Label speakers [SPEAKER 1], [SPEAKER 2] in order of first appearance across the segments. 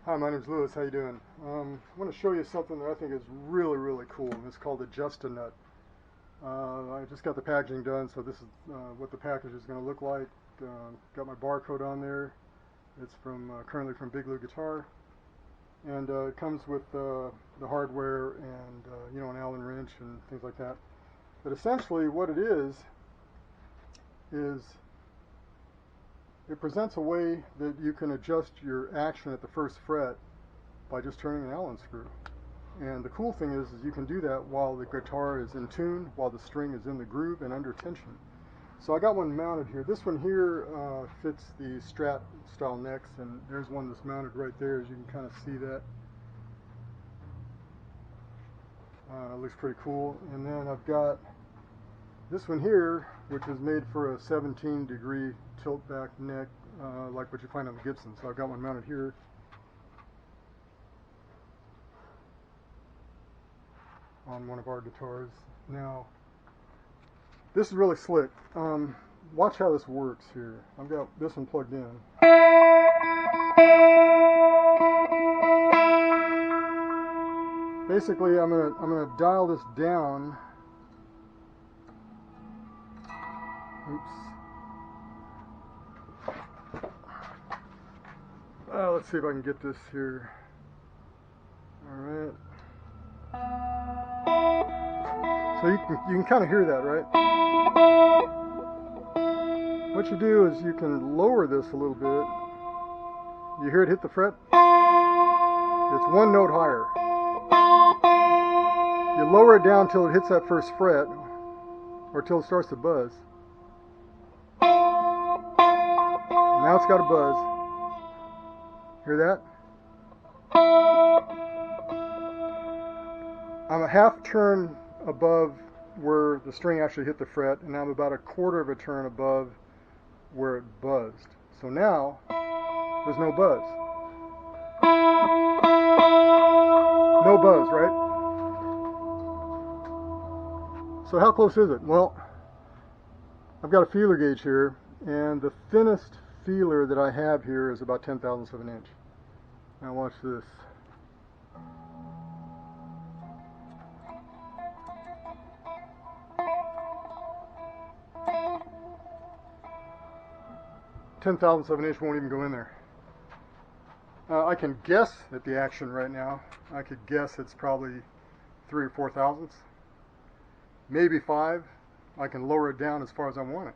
[SPEAKER 1] Hi, my name's Lewis. How you doing? I want to show you something that I think is really cool, and it's called Adjustanut. I just got the packaging done, so this is what the package is going to look like. Got my barcode on there. It's from currently from Big Lou Guitar, and it comes with the hardware and an Allen wrench and things like that. But essentially, what it is it presents a way that you can adjust your action at the first fret by just turning an Allen screw. And the cool thing is you can do that while the guitar is in tune, while the string is in the groove and under tension. So I got one mounted here. This one here fits the Strat style necks, and there's one that's mounted right there, as you can kind of see that. Looks pretty cool. And then I've got this one here, which is made for a 17-degree tilt back neck, like what you find on the Gibson. So I've got one mounted here. On one of our guitars. Now, this is really slick. Watch how this works here. I've got this one plugged in. Basically, I'm gonna dial this down. Oops. Let's see if I can get this here. All right. So you can kind of hear that, right? What you do is you can lower this a little bit. You hear it hit the fret? It's one note higher. You lower it down till it hits that first fret, or till it starts to buzz. Now it's got a buzz. Hear that? I'm a half turn above where the string actually hit the fret, and I'm about a quarter of a turn above where it buzzed. So now there's no buzz. No buzz, right? So how close is it? Well, I've got a feeler gauge here, and the thinnest feeler that I have here is about 10/1000 of an inch. Now watch this. Ten-thousandths of an inch won't even go in there. I can guess at the action right now. I could guess it's probably 3 or 4 thousandths, maybe 5. I can lower it down as far as I want it.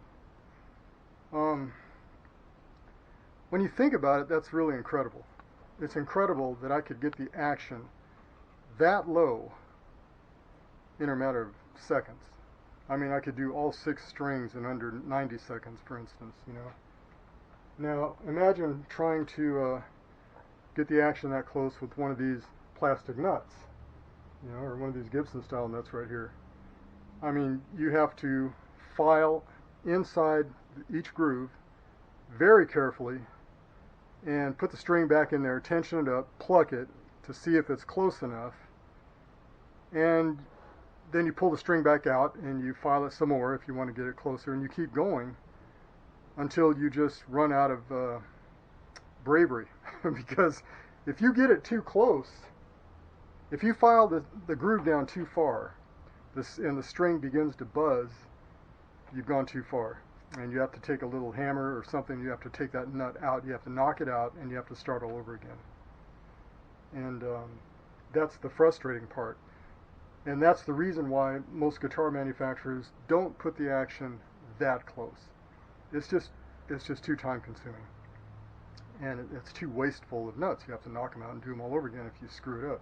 [SPEAKER 1] When you think about it, that's really incredible. It's incredible that I could get the action that low in a matter of seconds. I mean, I could do all 6 strings in under 90 seconds, for instance, Now, imagine trying to get the action that close with one of these plastic nuts, or one of these Gibson style nuts right here. I mean, you have to file inside each groove very carefully and put the string back in there, tension it up, pluck it to see if it's close enough, and then you pull the string back out and you file it some more if you want to get it closer, and you keep going until you just run out of bravery. Because if you get it too close, if you file the groove down too far, and the string begins to buzz, you've gone too far. And you have to take a little hammer or something, you have to take that nut out, you have to knock it out, and you have to start all over again. And that's the frustrating part. And that's the reason why most guitar manufacturers don't put the action that close. It's just too time consuming, and it's too wasteful of nuts. You have to knock them out and do them all over again if you screw it up.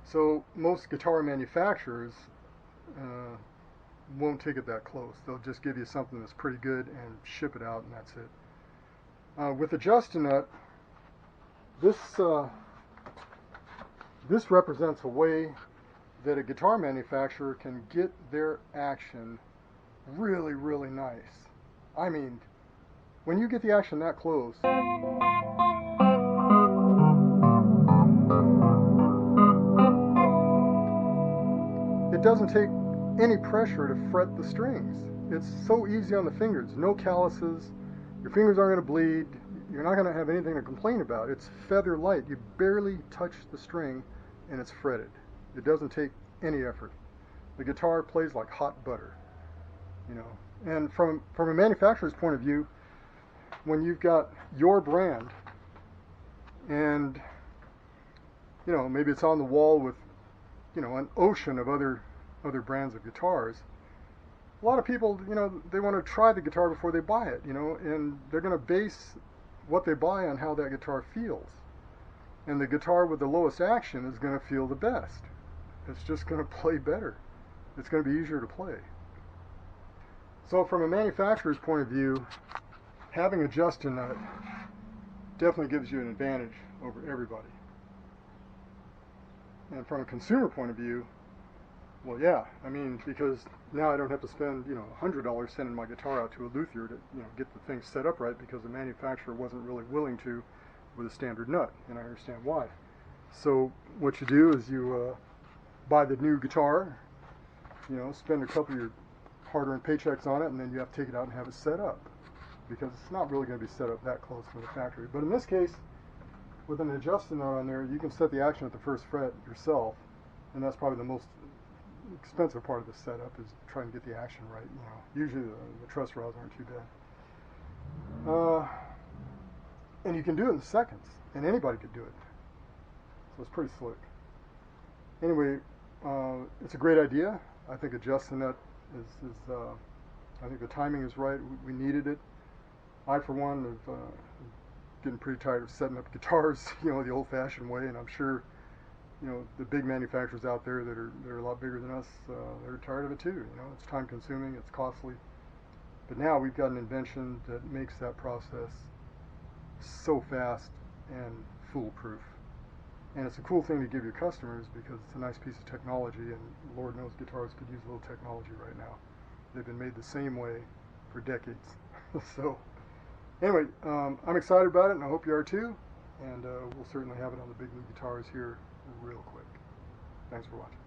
[SPEAKER 1] So most guitar manufacturers won't take it that close. They'll just give you something that's pretty good and ship it out, and that's it. With Adjustanut, this represents a way that a guitar manufacturer can get their action really nice. I mean, when you get the action that close, it doesn't take any pressure to fret the strings. It's so easy on the fingers. No calluses. Your fingers aren't going to bleed. you're not going to have anything to complain about. It's feather light. You barely touch the string and it's fretted. It doesn't take any effort. The guitar plays like hot butter, you know. And from a manufacturer's point of view, when you've got your brand and, you know, maybe it's on the wall with, you know, an ocean of other brands of guitars, a lot of people, you know, they want to try the guitar before they buy it, you know, and they're going to base what they buy on how that guitar feels. And the guitar with the lowest action is going to feel the best. It's just going to play better. It's going to be easier to play. So from a manufacturer's point of view, having Adjustanut definitely gives you an advantage over everybody. And from a consumer point of view, well, yeah, I mean, because now I don't have to spend, you know, $100 sending my guitar out to a luthier to, you know, get the thing set up right, because the manufacturer wasn't really willing to with a standard nut, and I understand why. So what you do is you buy the new guitar, you know, spend a couple of your hard-earned paychecks on it, and then you have to take it out and have it set up, because it's not really going to be set up that close from the factory. But in this case, with an Adjustanut on there, you can set the action at the first fret yourself, and that's probably the most expensive part of the setup, is trying to get the action right. You know, usually the truss rods aren't too bad, and you can do it in seconds, and anybody could do it. So it's pretty slick. Anyway, it's a great idea. I think Adjustanut is I think the timing is right. We needed it. I, for one, have getting pretty tired of setting up guitars, you know, the old-fashioned way, and I'm sure, you know, the big manufacturers out there that are a lot bigger than us, they're tired of it too. You know, it's time-consuming, it's costly. But now we've got an invention that makes that process so fast and foolproof. And it's a cool thing to give your customers, because it's a nice piece of technology, and Lord knows guitars could use a little technology right now. They've been made the same way for decades. So anyway, I'm excited about it, and I hope you are too. And we'll certainly have it on the big new guitars here real quick. Thanks for watching.